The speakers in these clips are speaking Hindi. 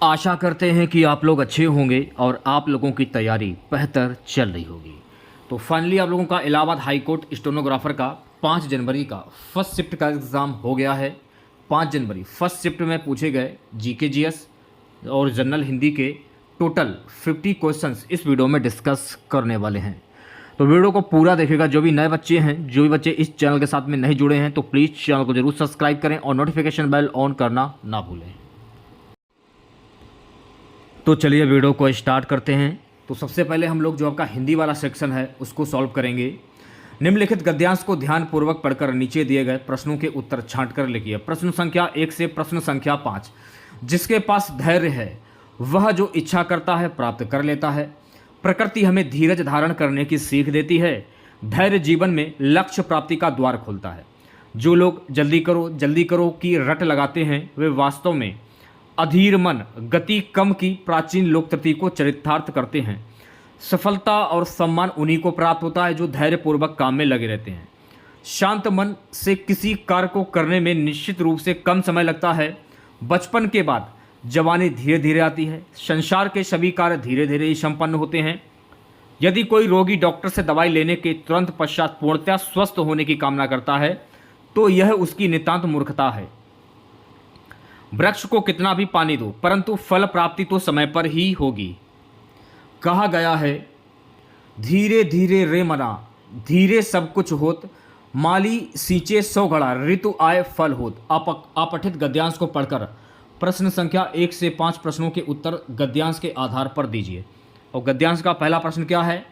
आशा करते हैं कि आप लोग अच्छे होंगे और आप लोगों की तैयारी बेहतर चल रही होगी। तो फाइनली आप लोगों का इलाहाबाद हाई कोर्ट स्टेनोग्राफर का 5 जनवरी का फर्स्ट शिफ्ट का एग्ज़ाम हो गया है। 5 जनवरी फर्स्ट शिफ्ट में पूछे गए जीके जीएस और जनरल हिंदी के टोटल 50 क्वेश्चंस इस वीडियो में डिस्कस करने वाले हैं। तो वीडियो को पूरा देखिएगा। जो भी नए बच्चे हैं, जो भी बच्चे इस चैनल के साथ में नहीं जुड़े हैं, तो प्लीज़ चैनल को जरूर सब्सक्राइब करें और नोटिफिकेशन बेल ऑन करना ना भूलें। तो चलिए वीडियो को स्टार्ट करते हैं। तो सबसे पहले हम लोग जो आपका हिंदी वाला सेक्शन है उसको सॉल्व करेंगे। निम्नलिखित गद्यांश को ध्यानपूर्वक पढ़कर नीचे दिए गए प्रश्नों के उत्तर छांटकर लिखिए। प्रश्न संख्या 1 से प्रश्न संख्या 5। जिसके पास धैर्य है वह जो इच्छा करता है प्राप्त कर लेता है। प्रकृति हमें धीरज धारण करने की सीख देती है। धैर्य जीवन में लक्ष्य प्राप्ति का द्वार खोलता है। जो लोग जल्दी करो की रट लगाते हैं वे वास्तव में अधीर मन गति कम की प्राचीन लोकतृति को चरितार्थ करते हैं। सफलता और सम्मान उन्हीं को प्राप्त होता है जो धैर्यपूर्वक काम में लगे रहते हैं। शांत मन से किसी कार्य को करने में निश्चित रूप से कम समय लगता है। बचपन के बाद जवानी धीरे धीरे आती है। संसार के सभी कार्य धीरे धीरे ही संपन्न होते हैं। यदि कोई रोगी डॉक्टर से दवाई लेने के तुरंत पश्चात पूर्णतः स्वस्थ होने की कामना करता है तो यह उसकी नितांत मूर्खता है। वृक्ष को कितना भी पानी दो परंतु फल प्राप्ति तो समय पर ही होगी। कहा गया है धीरे धीरे रे मना धीरे सब कुछ होत, माली सींचे 100 घड़ा ऋतु आए फल होत। अपठित गद्यांश को पढ़कर प्रश्न संख्या 1 से 5 प्रश्नों के उत्तर गद्यांश के आधार पर दीजिए। और गद्यांश का पहला प्रश्न क्या है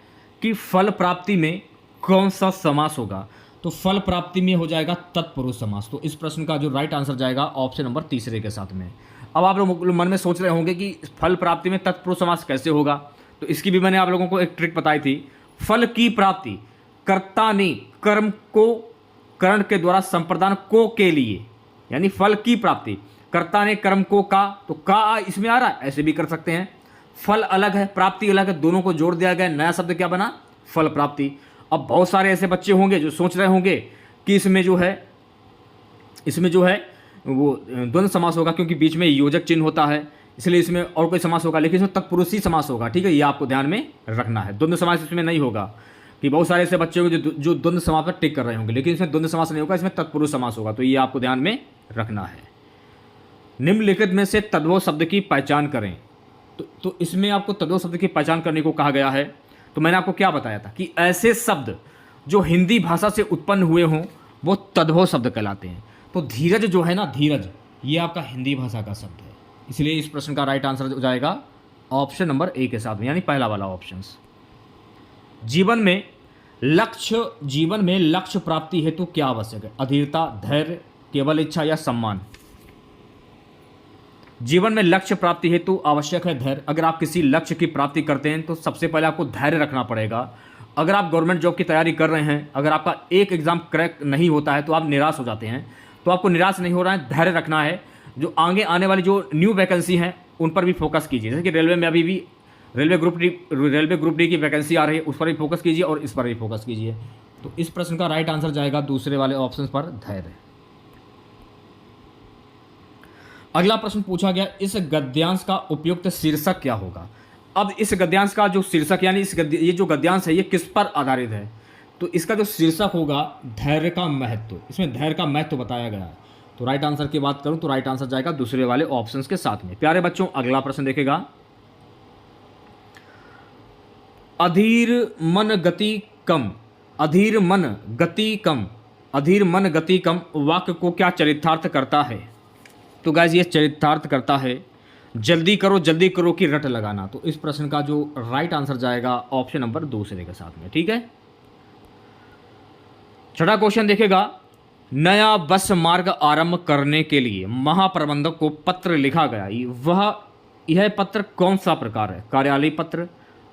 कि फल प्राप्ति में कौन सा समास होगा। तो फल प्राप्ति में हो जाएगा तत्पुरुष समास। तो इस प्रश्न का जो राइट आंसर जाएगा ऑप्शन नंबर 3 के साथ में। अब आप लोग मन में सोच रहे होंगे कि फल प्राप्ति में तत्पुरुष समास कैसे होगा। तो इसकी भी मैंने आप लोगों को एक ट्रिक बताई थी। फल की प्राप्ति कर्ता ने कर्म को कर्ण के द्वारा संप्रदान को के लिए, यानी फल की प्राप्ति कर्ता ने कर्म को का, तो का इसमें आ रहा है, ऐसे भी कर सकते हैं। फल अलग है प्राप्ति अलग है, दोनों को जोड़ दिया गया, नया शब्द क्या बना, फल प्राप्ति। अब बहुत सारे ऐसे बच्चे होंगे जो सोच रहे होंगे कि इसमें जो है वो द्वंद्व समास होगा क्योंकि बीच में योजक चिन्ह होता है, इसलिए इसमें और कोई समास होगा, लेकिन इसमें तत्पुरुषी समास होगा। ठीक है, ये आपको ध्यान में रखना है। द्वंद्व समास इसमें नहीं होगा कि बहुत सारे ऐसे बच्चे होंगे जो द्वंद्व समास पर टिक कर रहे होंगे, लेकिन इसमें द्वंद्व समास नहीं होगा, इसमें तत्पुरुष समास होगा। तो ये आपको ध्यान में रखना है। निम्नलिखित में से तद्भव शब्द की पहचान करें। तो इसमें आपको तद्भव शब्द की पहचान करने को कहा गया है। तो मैंने आपको क्या बताया था कि ऐसे शब्द जो हिंदी भाषा से उत्पन्न हुए हों वो तद्भव शब्द कहलाते हैं। तो धीरज जो है ना, धीरज, ये आपका हिंदी भाषा का शब्द है। इसलिए इस प्रश्न का राइट आंसर हो जाएगा ऑप्शन नंबर 1 के साथ में, यानी पहला वाला ऑप्शन। जीवन में लक्ष्य प्राप्ति हेतु क्या आवश्यक है। अधीरता, धैर्य, केवल इच्छा या सम्मान। जीवन में लक्ष्य प्राप्ति हेतु आवश्यक है धैर्य। अगर आप किसी लक्ष्य की प्राप्ति करते हैं तो सबसे पहले आपको धैर्य रखना पड़ेगा। अगर आप गवर्नमेंट जॉब की तैयारी कर रहे हैं, अगर आपका एक एग्जाम क्रैक नहीं होता है तो आप निराश हो जाते हैं, तो आपको निराश नहीं हो रहा है, धैर्य रखना है। जो आगे आने वाली जो न्यू वैकेंसी हैं उन पर भी फोकस कीजिए। जैसे कि रेलवे में अभी भी रेलवे ग्रुप डी की वैकेंसी आ रही है, उस पर भी फोकस कीजिए और इस पर भी फोकस कीजिए। तो इस प्रश्न का राइट आंसर जाएगा दूसरे वाले ऑप्शन पर, धैर्य। अगला प्रश्न पूछा गया, इस गद्यांश का उपयुक्त शीर्षक क्या होगा। अब इस गद्यांश का जो शीर्षक, यानी ये जो गद्यांश है ये किस पर आधारित है। तो इसका जो शीर्षक होगा धैर्य का महत्व। इसमें धैर्य का महत्व बताया गया है। तो राइट आंसर की बात करूं तो राइट आंसर जाएगा दूसरे वाले ऑप्शंस के साथ में। प्यारे बच्चों, अगला प्रश्न देखेगा, अधीर मन गति कम वाक्य को क्या चरितार्थ करता है। तो गाइस ये चरितार्थ करता है जल्दी करो की रट लगाना। तो इस प्रश्न का जो राइट आंसर जाएगा ऑप्शन नंबर 2 के साथ में। ठीक है, छठा क्वेश्चन देखेगा, नया बस मार्ग आरंभ करने के लिए महाप्रबंधक को पत्र लिखा गया, यह पत्र कौन सा प्रकार है। कार्यालय पत्र,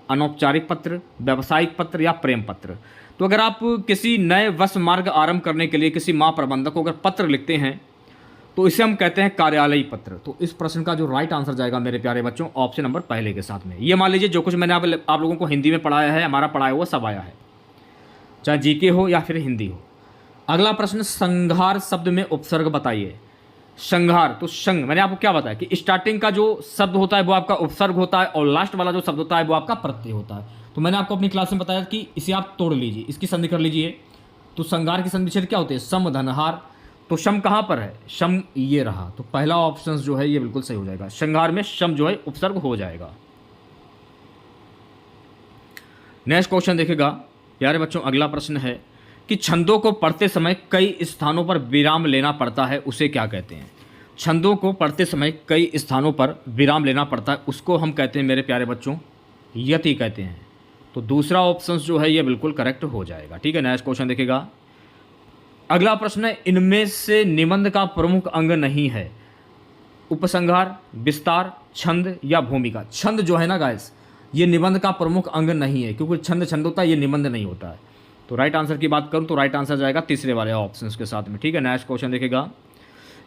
अनौपचारिक पत्र, व्यावसायिक पत्र या प्रेम पत्र। तो अगर आप किसी नए बस मार्ग आरंभ करने के लिए किसी महाप्रबंधक को अगर पत्र लिखते हैं तो इसे हम कहते हैं कार्यालयी पत्र। तो इस प्रश्न का जो राइट आंसर जाएगा मेरे प्यारे बच्चों ऑप्शन नंबर 1 के साथ में। ये मान लीजिए जो कुछ मैंने आप लोगों को हिंदी में पढ़ाया है, हमारा पढ़ाया हुआ सब आया है, चाहे जीके हो या फिर हिंदी हो। अगला प्रश्न, संघार शब्द में उपसर्ग बताइए। संघार, तो संघ मैंने आपको क्या बताया कि स्टार्टिंग का जो शब्द होता है वो आपका उपसर्ग होता है और लास्ट वाला जो शब्द होता है वो आपका प्रत्यय होता है। तो मैंने आपको अपनी क्लास में बताया कि इसे आप तोड़ लीजिए, इसकी संधि कर लीजिए। तो संघार की संधि विच्छेद क्या होते हैं? सम धनहार। तो शम कहाँ पर है? शम ये रहा। तो पहला ऑप्शन जो है ये बिल्कुल सही हो जाएगा। संघार में शम जो है उपसर्ग हो जाएगा। नेक्स्ट क्वेश्चन देखेगा प्यारे बच्चों, अगला प्रश्न है कि छंदों को पढ़ते समय कई स्थानों पर विराम लेना पड़ता है, उसे क्या कहते हैं? छंदों को पढ़ते समय कई स्थानों पर विराम लेना पड़ता है, उसको हम कहते हैं मेरे प्यारे बच्चों यति कहते हैं। तो दूसरा ऑप्शन जो है ये बिल्कुल करेक्ट हो जाएगा। ठीक है, नेक्स्ट क्वेश्चन देखेगा। अगला प्रश्न है, इनमें से निबंध का प्रमुख अंग नहीं है? उपसंहार, विस्तार, छंद या भूमिका? छंद जो है ना गाइस, ये निबंध का प्रमुख अंग नहीं है, क्योंकि छंद छंद होता है, ये निबंध नहीं होता है। तो राइट आंसर की बात करूं तो राइट आंसर जाएगा तीसरे वाले ऑप्शन के साथ में। ठीक है, नेक्स्ट क्वेश्चन देखेगा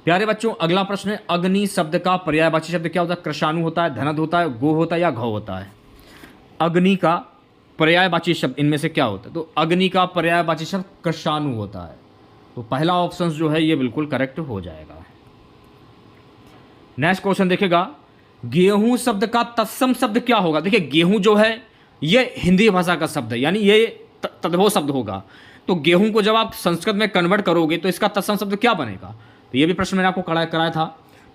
प्यारे बच्चों। अगला प्रश्न है, अग्नि शब्द का पर्यायवाची शब्द क्या होता है? कृशाणु होता है, धनद होता है, गो होता है या घौ होता है? अग्नि का पर्यायवाची शब्द इनमें से क्या होता है? तो अग्नि का पर्यायवाची शब्द कृशाणु होता है। तो पहला ऑप्शन जो है ये बिल्कुल करेक्ट हो जाएगा। नेक्स्ट क्वेश्चन देखेगा, गेहूं शब्द का तत्सम शब्द क्या होगा? देखिए गेहूं जो है ये हिंदी भाषा का शब्द है, यानी ये तद्भव शब्द होगा। तो गेहूं को जब आप संस्कृत में कन्वर्ट करोगे तो इसका तत्सम शब्द क्या बनेगा? तो ये भी प्रश्न मैंने आपको कराया था।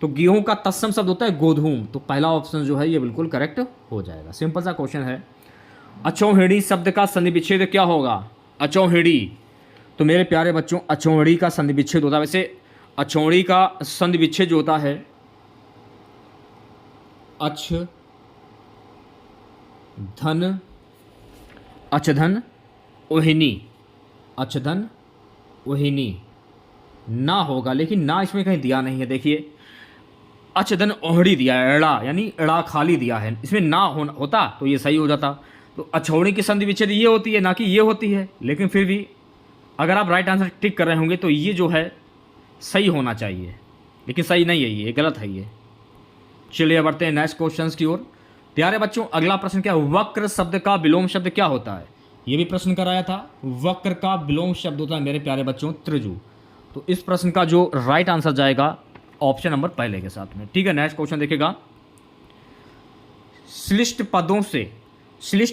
तो गेहूं का तत्सम शब्द होता है गोधूम। तो पहला ऑप्शन जो है ये बिल्कुल करेक्ट हो जाएगा। सिंपल सा क्वेश्चन है। अचौहिड़ी शब्द का संधि विच्छेद क्या होगा? अचौहिड़ी, तो मेरे प्यारे बच्चों अचौहिड़ी का संधि विच्छेद होता है। वैसे अचौहिड़ी का संधि विच्छेद जो होता है अच धन अचधन ओहिनी, अचधन ओहिनी ना होगा, लेकिन ना इसमें कहीं दिया नहीं है। देखिए अचधन ओहड़ी दिया है, एड़ा यानी एड़ा खाली दिया है, इसमें ना होता तो ये सही हो जाता। तो अछौड़ी की संधि विच्छेद ये होती है, ना कि ये होती है। लेकिन फिर भी अगर आप राइट आंसर टिक कर रहे होंगे तो ये जो है सही होना चाहिए, लेकिन सही नहीं है, ये गलत है ये। चलिए बढ़ते हैं नेक्स्ट क्वेश्चन की ओर। प्यारे बच्चों अगला प्रश्न क्या है? वक्र शब्द का विलोम शब्द क्या होता है? ये भी प्रश्न कराया था। वक्र का विलोम शब्द होता है मेरे प्यारे बच्चों त्रिजु। तो इस प्रश्न का जो राइट आंसर जाएगा ऑप्शन नंबर पहले के साथ में। ठीक है, नेक्स्ट क्वेश्चन देखेगा। श्लिष्ट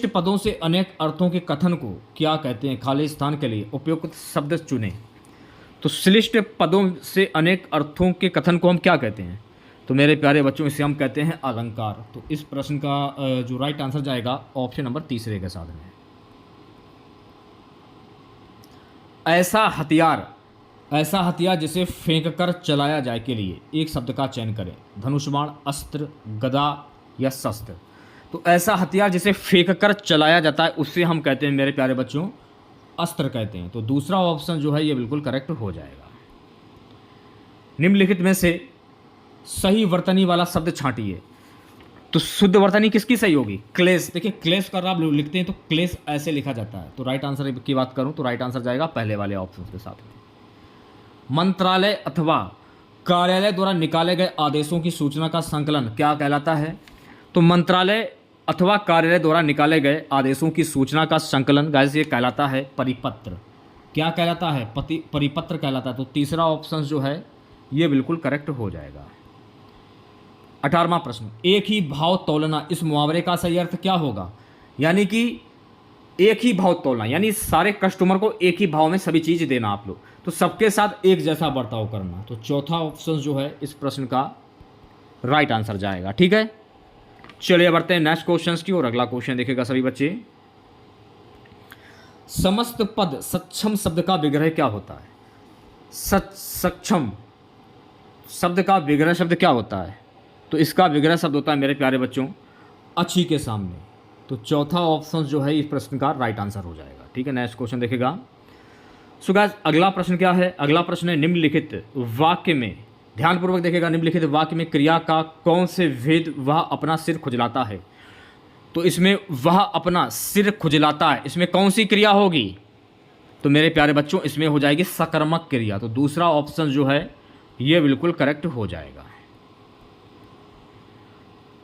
पदों से अनेक अर्थों के कथन को क्या कहते हैं? खाली स्थान के लिए उपयुक्त शब्द चुनें। तो श्लिष्ट पदों से अनेक अर्थों के कथन को हम क्या कहते हैं? तो मेरे प्यारे बच्चों इसे हम कहते हैं अलंकार। तो इस प्रश्न का जो राइट आंसर जाएगा ऑप्शन नंबर तीसरे के साथ में। ऐसा हथियार जिसे फेंक कर चलाया जाए के लिए एक शब्द का चयन करें। धनुष बाण, अस्त्र, गदा या शस्त्र? तो ऐसा हथियार जिसे फेंक कर चलाया जाता है उससे हम कहते हैं मेरे प्यारे बच्चों अस्त्र कहते हैं। तो दूसरा ऑप्शन जो है ये बिल्कुल करेक्ट हो जाएगा। निम्नलिखित में से सही वर्तनी वाला शब्द छांटिए। तो शुद्ध वर्तनी किसकी सही होगी? क्लेश। देखिए क्लेश का आप लिखते हैं तो क्लेश ऐसे लिखा जाता है। तो राइट आंसर की बात करूं तो राइट आंसर जाएगा पहले वाले ऑप्शन के साथ में। मंत्रालय अथवा कार्यालय द्वारा निकाले गए आदेशों की सूचना का संकलन क्या कहलाता है? तो मंत्रालय अथवा कार्यालय द्वारा निकाले गए आदेशों की सूचना का संकलन गाइस ये कहलाता है परिपत्र। क्या कहलाता है? परिपत्र कहलाता है। तो तीसरा ऑप्शन जो है ये बिल्कुल करेक्ट हो जाएगा। 18वां प्रश्न, एक ही भाव तोलना, इस मुहावरे का सही अर्थ क्या होगा? यानी कि एक ही भाव तोलना यानी सारे कस्टमर को एक ही भाव में सभी चीज़ देना आप लोग, तो सबके साथ एक जैसा बर्ताव करना। तो चौथा ऑप्शन जो है इस प्रश्न का राइट आंसर जाएगा। ठीक है, चलिए बढ़ते हैं नेक्स्ट क्वेश्चन की और अगला क्वेश्चन देखेगा सभी बच्चे। समस्त पद सक्षम शब्द का विग्रह क्या होता है? सक्षम शब्द का विग्रह शब्द क्या होता है? तो इसका विग्रह शब्द होता है मेरे प्यारे बच्चों अच्छी के सामने। तो चौथा ऑप्शन जो है इस प्रश्न का राइट आंसर हो जाएगा। ठीक है, नेक्स्ट क्वेश्चन देखेगा। सो गाइस अगला प्रश्न क्या है? अगला प्रश्न है निम्नलिखित वाक्य में, ध्यानपूर्वक देखेगा, निम्नलिखित वाक्य में क्रिया का कौन से भेद वह अपना सिर खुजलाता है? तो इसमें वह अपना सिर खुजलाता है, इसमें कौन सी क्रिया होगी? तो मेरे प्यारे बच्चों इसमें हो जाएगी सकर्मक क्रिया। तो दूसरा ऑप्शन जो है ये बिल्कुल करेक्ट हो जाएगा।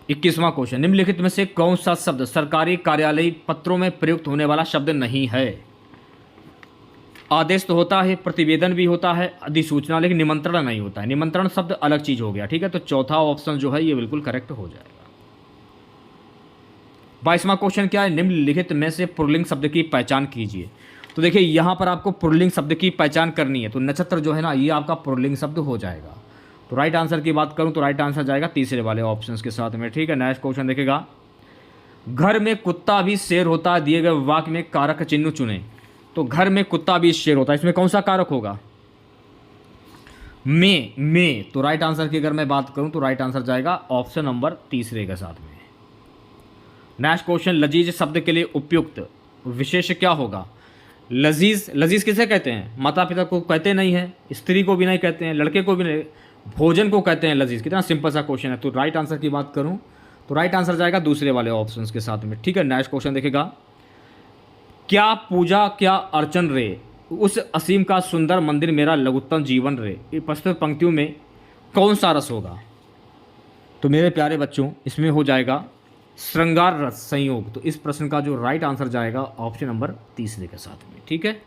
21वां क्वेश्चन, निम्नलिखित में से कौन सा शब्द सरकारी कार्यालय पत्रों में प्रयुक्त होने वाला शब्द नहीं है? आदेश तो होता है, प्रतिवेदन भी होता है, अधिसूचना, लेकिन निमंत्रण नहीं होता है। निमंत्रण शब्द अलग चीज़ हो गया, ठीक है। तो चौथा ऑप्शन जो है ये बिल्कुल करेक्ट हो जाएगा। 22वां क्वेश्चन क्या है, निम्नलिखित में से पुल्लिंग शब्द की पहचान कीजिए। तो देखिए यहाँ पर आपको पुल्लिंग शब्द की पहचान करनी है, तो नक्षत्र जो है ना ये आपका पुल्लिंग शब्द हो जाएगा। तो राइट आंसर की बात करूँ तो राइट आंसर जाएगा तीसरे वाले ऑप्शंस के साथ में, ठीक है। नेक्स्ट क्वेश्चन देखेगा, घर में कुत्ता भी शेर होता है, दिए गए वाक्य में कारक चिन्ह चुने। तो घर में कुत्ता भी शेर होता है, इसमें कौन सा कारक होगा, में। तो राइट आंसर की अगर मैं बात करूं तो राइट आंसर जाएगा ऑप्शन नंबर तीसरे के साथ में। नेक्स्ट क्वेश्चन, लजीज शब्द के लिए उपयुक्त विशेष क्या होगा। लजीज किसे कहते हैं, माता पिता को कहते नहीं है, स्त्री को भी नहीं कहते हैं, लड़के को भी नहीं, भोजन को कहते हैं लजीज। कितना सिंपल सा क्वेश्चन है। तो राइट आंसर की बात करूं तो राइट आंसर जाएगा दूसरे वाले ऑप्शंस के साथ में, ठीक है। नेक्स्ट क्वेश्चन देखेगा, क्या पूजा क्या अर्चन रे, उस असीम का सुंदर मंदिर मेरा लघुत्तम जीवन रे। ये प्रस्तुत पंक्तियों में कौन सा रस होगा। तो मेरे प्यारे बच्चों इसमें हो जाएगा श्रृंगार रस संयोग। तो इस प्रश्न का जो राइट आंसर जाएगा ऑप्शन नंबर तीसरे के साथ में, ठीक है।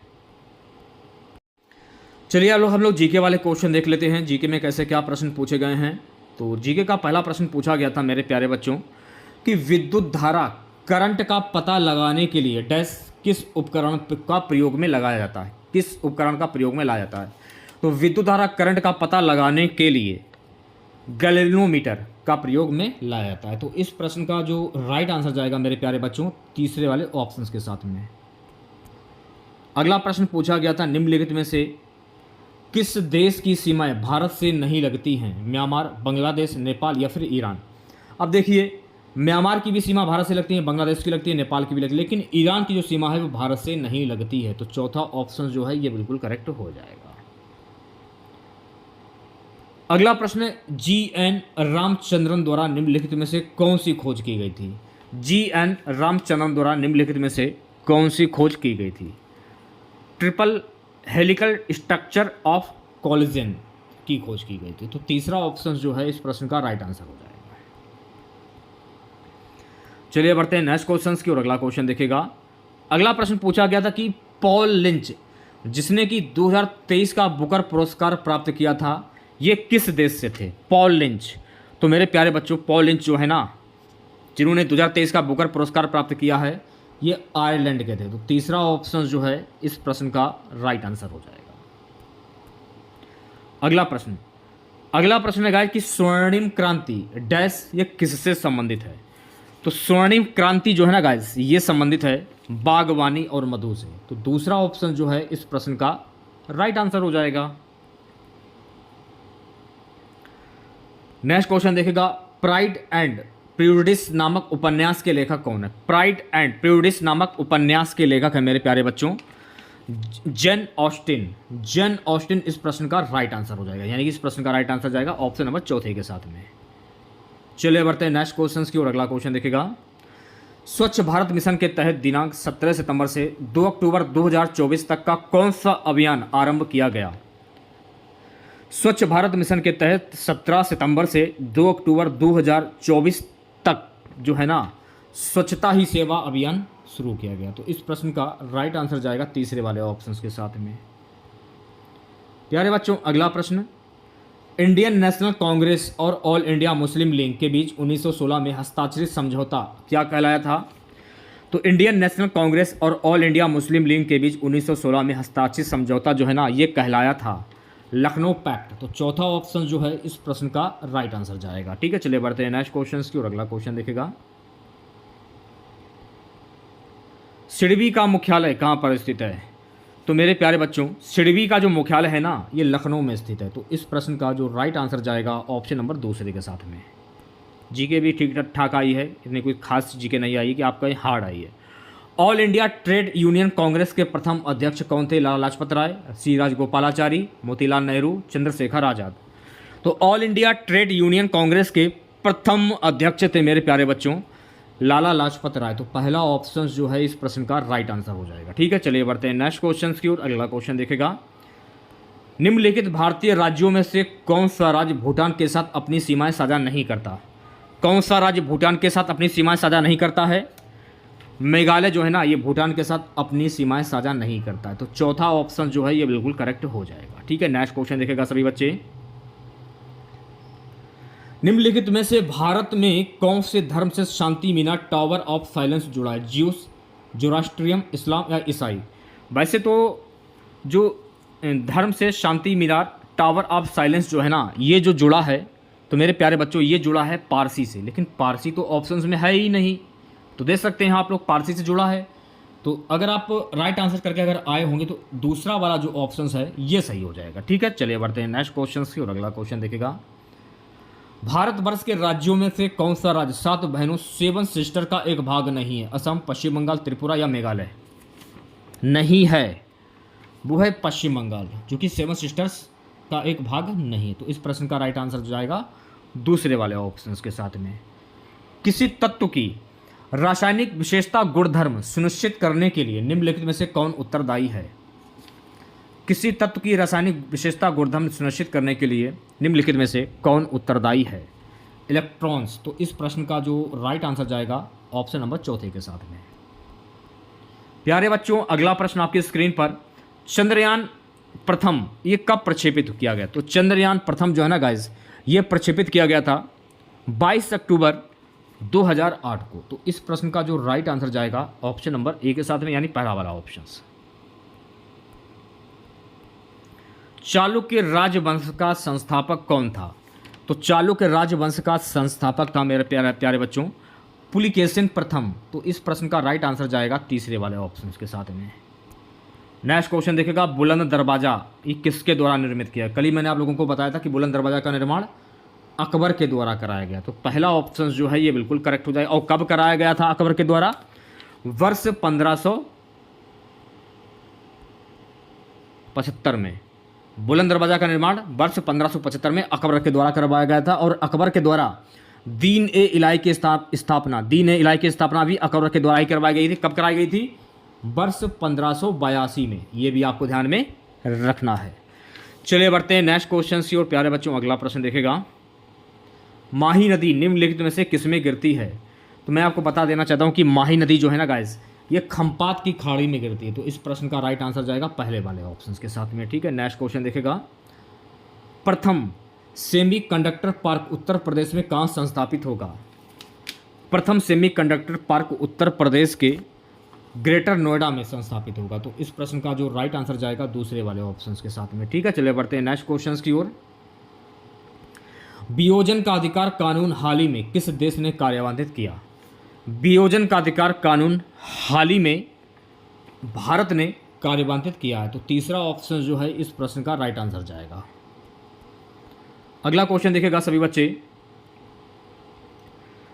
चलिए हम लोग जीके वाले क्वेश्चन देख लेते हैं, जीके में कैसे क्या प्रश्न पूछे गए हैं। तो जीके का पहला प्रश्न पूछा गया था मेरे प्यारे बच्चों कि विद्युत धारा करंट का पता लगाने के लिए डैश किस उपकरण का प्रयोग में लगाया जाता है, किस उपकरण का प्रयोग में लाया जाता है। तो विद्युत धारा करंट का पता लगाने के लिए गैल्वेनोमीटर का प्रयोग में लाया जाता है। तो इस प्रश्न का जो राइट आंसर जाएगा मेरे प्यारे बच्चों तीसरे वाले ऑप्शंस के साथ में। अगला प्रश्न पूछा गया था, निम्नलिखित में से किस देश की सीमाएं भारत से नहीं लगती हैं, म्यांमार, बांग्लादेश, नेपाल या फिर ईरान। अब देखिए म्यांमार की भी सीमा भारत से लगती है, बांग्लादेश की लगती है, नेपाल की भी लगती है, लेकिन ईरान की जो सीमा है वो भारत से नहीं लगती है। तो चौथा ऑप्शन जो है ये बिल्कुल करेक्ट हो जाएगा। अगला प्रश्न, जी.एन. रामचंद्रन द्वारा निम्नलिखित में से कौन सी खोज की गई थी। जी.एन. रामचंद्रन द्वारा निम्नलिखित में से कौन सी खोज की गई थी। Triple helical structure of collagen की खोज की गई थी। तो तीसरा ऑप्शन जो है इस प्रश्न का राइट आंसर हो जाएगा। चलिए बढ़ते हैं नेक्स्ट क्वेश्चन की और अगला क्वेश्चन देखेगा। अगला प्रश्न पूछा गया था कि पॉल लिंच जिसने कि 2023 का बुकर पुरस्कार प्राप्त किया था ये किस देश से थे। पॉल लिंच, तो मेरे प्यारे बच्चों पॉल लिंच जो है ना जिन्होंने 2023 का बुकर पुरस्कार प्राप्त किया है ये आयरलैंड के थे। तो तीसरा ऑप्शन जो है इस प्रश्न का राइट आंसर हो जाएगा। अगला प्रश्न है गाइस कि स्वर्णिम क्रांति डैश ये किससे संबंधित है। तो स्वर्णिम क्रांति जो है ना गाइस ये संबंधित है बागवानी और मधु से। तो दूसरा ऑप्शन जो है इस प्रश्न का राइट आंसर हो जाएगा। नेक्स्ट क्वेश्चन देखेगा, प्राइड एंड प्रेजुडिस नामक उपन्यास के लेखक कौन है। प्राइड एंड प्रेजुडिस नामक उपन्यास के लेखक है मेरे प्यारे बच्चों जेन ऑस्टिन इस प्रश्न का राइट आंसर हो जाएगा, यानी कि इस प्रश्न का राइट आंसर जाएगा ऑप्शन नंबर चौथे के साथ में। चलिए बढ़ते हैं नेक्स्ट क्वेश्चन की और अगला क्वेश्चन देखेगा, स्वच्छ भारत मिशन के तहत दिनांक 17 सितंबर से 2 अक्टूबर 2024 तक का कौन सा अभियान आरंभ किया गया। स्वच्छ भारत मिशन के तहत 17 सितंबर से 2 अक्टूबर 2024 तक जो है ना स्वच्छता ही सेवा अभियान शुरू किया गया। तो इस प्रश्न का राइट आंसर जाएगा तीसरे वाले ऑप्शंस के साथ में। प्यारे बच्चों अगला प्रश्न, इंडियन नेशनल कांग्रेस और ऑल इंडिया मुस्लिम लीग के बीच 1916 में हस्ताक्षरित समझौता क्या कहलाया था। तो इंडियन नेशनल कांग्रेस और ऑल इंडिया मुस्लिम लीग के बीच 1916 में हस्ताक्षरित समझौता जो है ना ये कहलाया था लखनऊ पैक्ट। तो चौथा ऑप्शन जो है इस प्रश्न का राइट आंसर जाएगा। ठीक है, चलिए बढ़ते हैं नेक्स्ट क्वेश्चन की और अगला क्वेश्चन देखेगा, सिडबी का मुख्यालय कहाँ पर स्थित है। तो मेरे प्यारे बच्चों सिडबी का जो मुख्यालय है ना ये लखनऊ में स्थित है। तो इस प्रश्न का जो राइट आंसर जाएगा ऑप्शन नंबर दूसरे के साथ में। जीके भी ठीक ठाक आई है, इतनी कोई खास जीके नहीं आई कि आपका हार्ड आई है। All India trade union Congress के प्रथम अध्यक्ष कौन थे। लाला लाजपत राय, सी राजगोपालाचारी, मोतीलाल नेहरू, चंद्रशेखर आजाद। तो all India trade union Congress के प्रथम अध्यक्ष थे मेरे प्यारे बच्चों लाला लाजपत राय। तो पहला ऑप्शन जो है इस प्रश्न का राइट आंसर हो जाएगा। ठीक है, चलिए बढ़ते हैं नेक्स्ट क्वेश्चन की ओर। अगला क्वेश्चन देखेगा, निम्नलिखित भारतीय राज्यों में से कौन सा राज्य भूटान के साथ अपनी सीमाएं साझा नहीं करता। कौन सा राज्य भूटान के साथ अपनी सीमाएं साझा नहीं करता है। मेघालय जो है ना ये भूटान के साथ अपनी सीमाएं साझा नहीं करता है। तो चौथा ऑप्शन जो है ये बिल्कुल करेक्ट हो जाएगा। ठीक है, नेक्स्ट क्वेश्चन देखेगा सभी बच्चे। निम्नलिखित में से भारत में कौन से धर्म से शांति मीनार टावर ऑफ साइलेंस जुड़ा है? ज्यूस, जोरास्ट्रियम, इस्लाम या ईसाई? वैसे तो जो धर्म से शांति मीनार टावर ऑफ साइलेंस जो है ना ये जो जुड़ा है तो मेरे प्यारे बच्चों ये जुड़ा है पारसी से, लेकिन पारसी तो ऑप्शंस में है ही नहीं। तो देख सकते हैं आप लोग पारसी से जुड़ा है। तो अगर आप राइट आंसर करके अगर आए होंगे तो दूसरा वाला जो ऑप्शंस है ये सही हो जाएगा। ठीक है, चलिए बढ़ते हैं नेक्स्ट क्वेश्चन की और अगला क्वेश्चन देखेगा। भारतवर्ष के राज्यों में से कौन सा राज्य 7 बहनों 7 सिस्टर का एक भाग नहीं है? असम, पश्चिम बंगाल, त्रिपुरा या मेघालय? नहीं है, वो है पश्चिम बंगाल जो कि 7 सिस्टर्स का एक भाग नहीं है। तो इस प्रश्न का राइट आंसर जाएगा दूसरे वाले ऑप्शंस के साथ में। किसी तत्व की रासायनिक विशेषता गुणधर्म सुनिश्चित करने के लिए निम्नलिखित में से कौन उत्तरदायी है? किसी तत्व की रासायनिक विशेषता गुणधर्म सुनिश्चित करने के लिए निम्नलिखित में से कौन उत्तरदायी है? इलेक्ट्रॉन्स। तो इस प्रश्न का जो राइट आंसर जाएगा ऑप्शन नंबर चौथे के साथ में। प्यारे बच्चों अगला प्रश्न आपकी स्क्रीन पर, चंद्रयान प्रथम ये कब प्रक्षेपित किया गया? तो चंद्रयान प्रथम जो है ना गाइज ये प्रक्षेपित किया गया था 22 अक्टूबर 2008 को। तो इस प्रश्न का जो राइट आंसर जाएगा ऑप्शन नंबर ए के साथ में, यानी पहला वाला ऑप्शन। चालुक्य राजवंश का संस्थापक कौन था? तो चालुक्य राजवंश का संस्थापक था मेरे प्यारे बच्चों पुलिकेशिन प्रथम। तो इस प्रश्न का राइट आंसर जाएगा तीसरे वाले ऑप्शन के साथ में। नेक्स्ट क्वेश्चन देखेगा, बुलंद दरवाजा ये किसके द्वारा निर्मित किया? कल ही मैंने आप लोगों को बताया था कि बुलंद दरवाजा का निर्माण अकबर के द्वारा कराया गया। तो पहला ऑप्शन जो है ये बिल्कुल करेक्ट हो जाएगा। और कब कराया गया था अकबर के द्वारा? वर्ष 1575 में। बुलंद दरवाजा का निर्माण वर्ष 1575 में अकबर के द्वारा करवाया गया था। और अकबर के द्वारा दीन ए इलाही की स्थापना भी अकबर के द्वारा ही करवाई गई थी। कब कराई गई थी? वर्ष 1582 में। ये भी आपको ध्यान में रखना है। चलिए बढ़ते हैं नेक्स्ट क्वेश्चन की और प्यारे बच्चों अगला प्रश्न देखेगा, माही नदी निम्नलिखित में से किसमें गिरती है? तो मैं आपको बता देना चाहता हूँ कि माही नदी जो है ना गाइस ये खंपात की खाड़ी में गिरती है। तो इस प्रश्न का राइट आंसर जाएगा पहले वाले ऑप्शन के साथ में। ठीक है, नेक्स्ट क्वेश्चन देखेगा, प्रथम सेमीकंडक्टर पार्क उत्तर प्रदेश में कहाँ संस्थापित होगा? प्रथम सेमीकंडक्टर पार्क उत्तर प्रदेश के ग्रेटर नोएडा में संस्थापित होगा। तो इस प्रश्न का जो राइट आंसर जाएगा दूसरे वाले ऑप्शंस के साथ में। ठीक है, चलिए बढ़ते हैं नेक्स्ट क्वेश्चंस की ओर। वियोजन का अधिकार कानून हाल ही में किस देश ने कार्यान्वित किया? वियोजन का अधिकार कानून हाल ही में भारत ने कार्यान्वित किया है। तो तीसरा ऑप्शन जो है इस प्रश्न का राइट आंसर जाएगा। अगला क्वेश्चन देखेगा सभी बच्चे,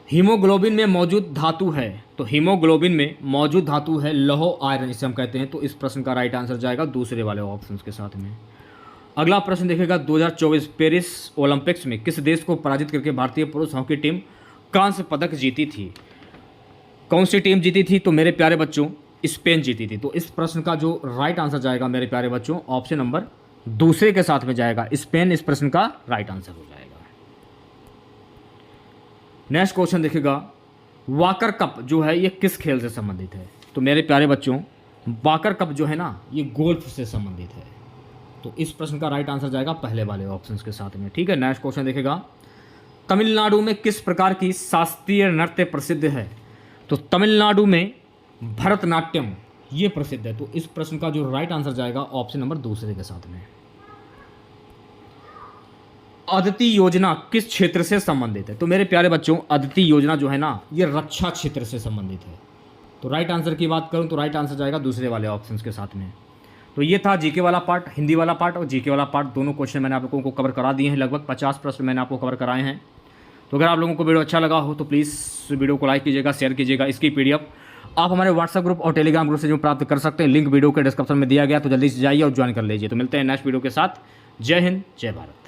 हीमोग्लोबिन में मौजूद धातु है। तो हीमोग्लोबिन में मौजूद धातु है लौह आयरन जिसे हम कहते हैं। तो इस प्रश्न का राइट आंसर जाएगा दूसरे वाले ऑप्शंस के साथ में। अगला प्रश्न देखेगा, 2024 पेरिस ओलंपिक्स में किस देश को पराजित करके भारतीय पुरुष हॉकी टीम कांस्य पदक जीती थी? कौन सी टीम जीती थी? तो मेरे प्यारे बच्चों स्पेन जीती थी। तो इस प्रश्न का जो राइट आंसर जाएगा मेरे प्यारे बच्चों ऑप्शन नंबर दूसरे के साथ में जाएगा, स्पेन इस प्रश्न का राइट आंसर हो जाएगा। नेक्स्ट क्वेश्चन देखेगा, वाकर कप जो है ये किस खेल से संबंधित है? तो मेरे प्यारे बच्चों वाकर कप जो है ना ये गोल्फ से संबंधित है। तो इस प्रश्न का राइट आंसर जाएगा पहले वाले ऑप्शंस के साथ में। ठीक है, नेक्स्ट क्वेश्चन देखेगा, तमिलनाडु में किस प्रकार की शास्त्रीय नृत्य प्रसिद्ध है? तो तमिलनाडु में भरतनाट्यम ये प्रसिद्ध है। तो इस प्रश्न का जो राइट आंसर जाएगा ऑप्शन नंबर दूसरे के साथ में। अदिति योजना किस क्षेत्र से संबंधित है? तो मेरे प्यारे बच्चों अदिति योजना जो है ना ये रक्षा क्षेत्र से संबंधित है। तो राइट आंसर की बात करूं तो राइट आंसर जाएगा दूसरे वाले ऑप्शंस के साथ में। तो ये था जीके वाला पार्ट, हिंदी वाला पार्ट और जीके वाला पार्ट दोनों क्वेश्चन मैंने आप लोगों को कवर करा दिए हैं। लगभग 50 प्रश्न मैंने आपको कवर कराए हैं। तो अगर आप लोगों को वीडियो अच्छा लगा हो तो प्लीज़ वीडियो को लाइक कीजिएगा, शेयर कीजिएगा। इसकी पीडीएफ आप हमारे व्हाट्सएप ग्रुप और टेलीग्राम ग्रुप से जो प्राप्त कर सकते हैं, लिंक वीडियो के डिस्क्रिप्शन में दिया गया। तो जल्दी से जाइए और ज्वाइन कर लीजिए। तो मिलते हैं नेक्स्ट वीडियो के साथ। जय हिंद, जय भारत।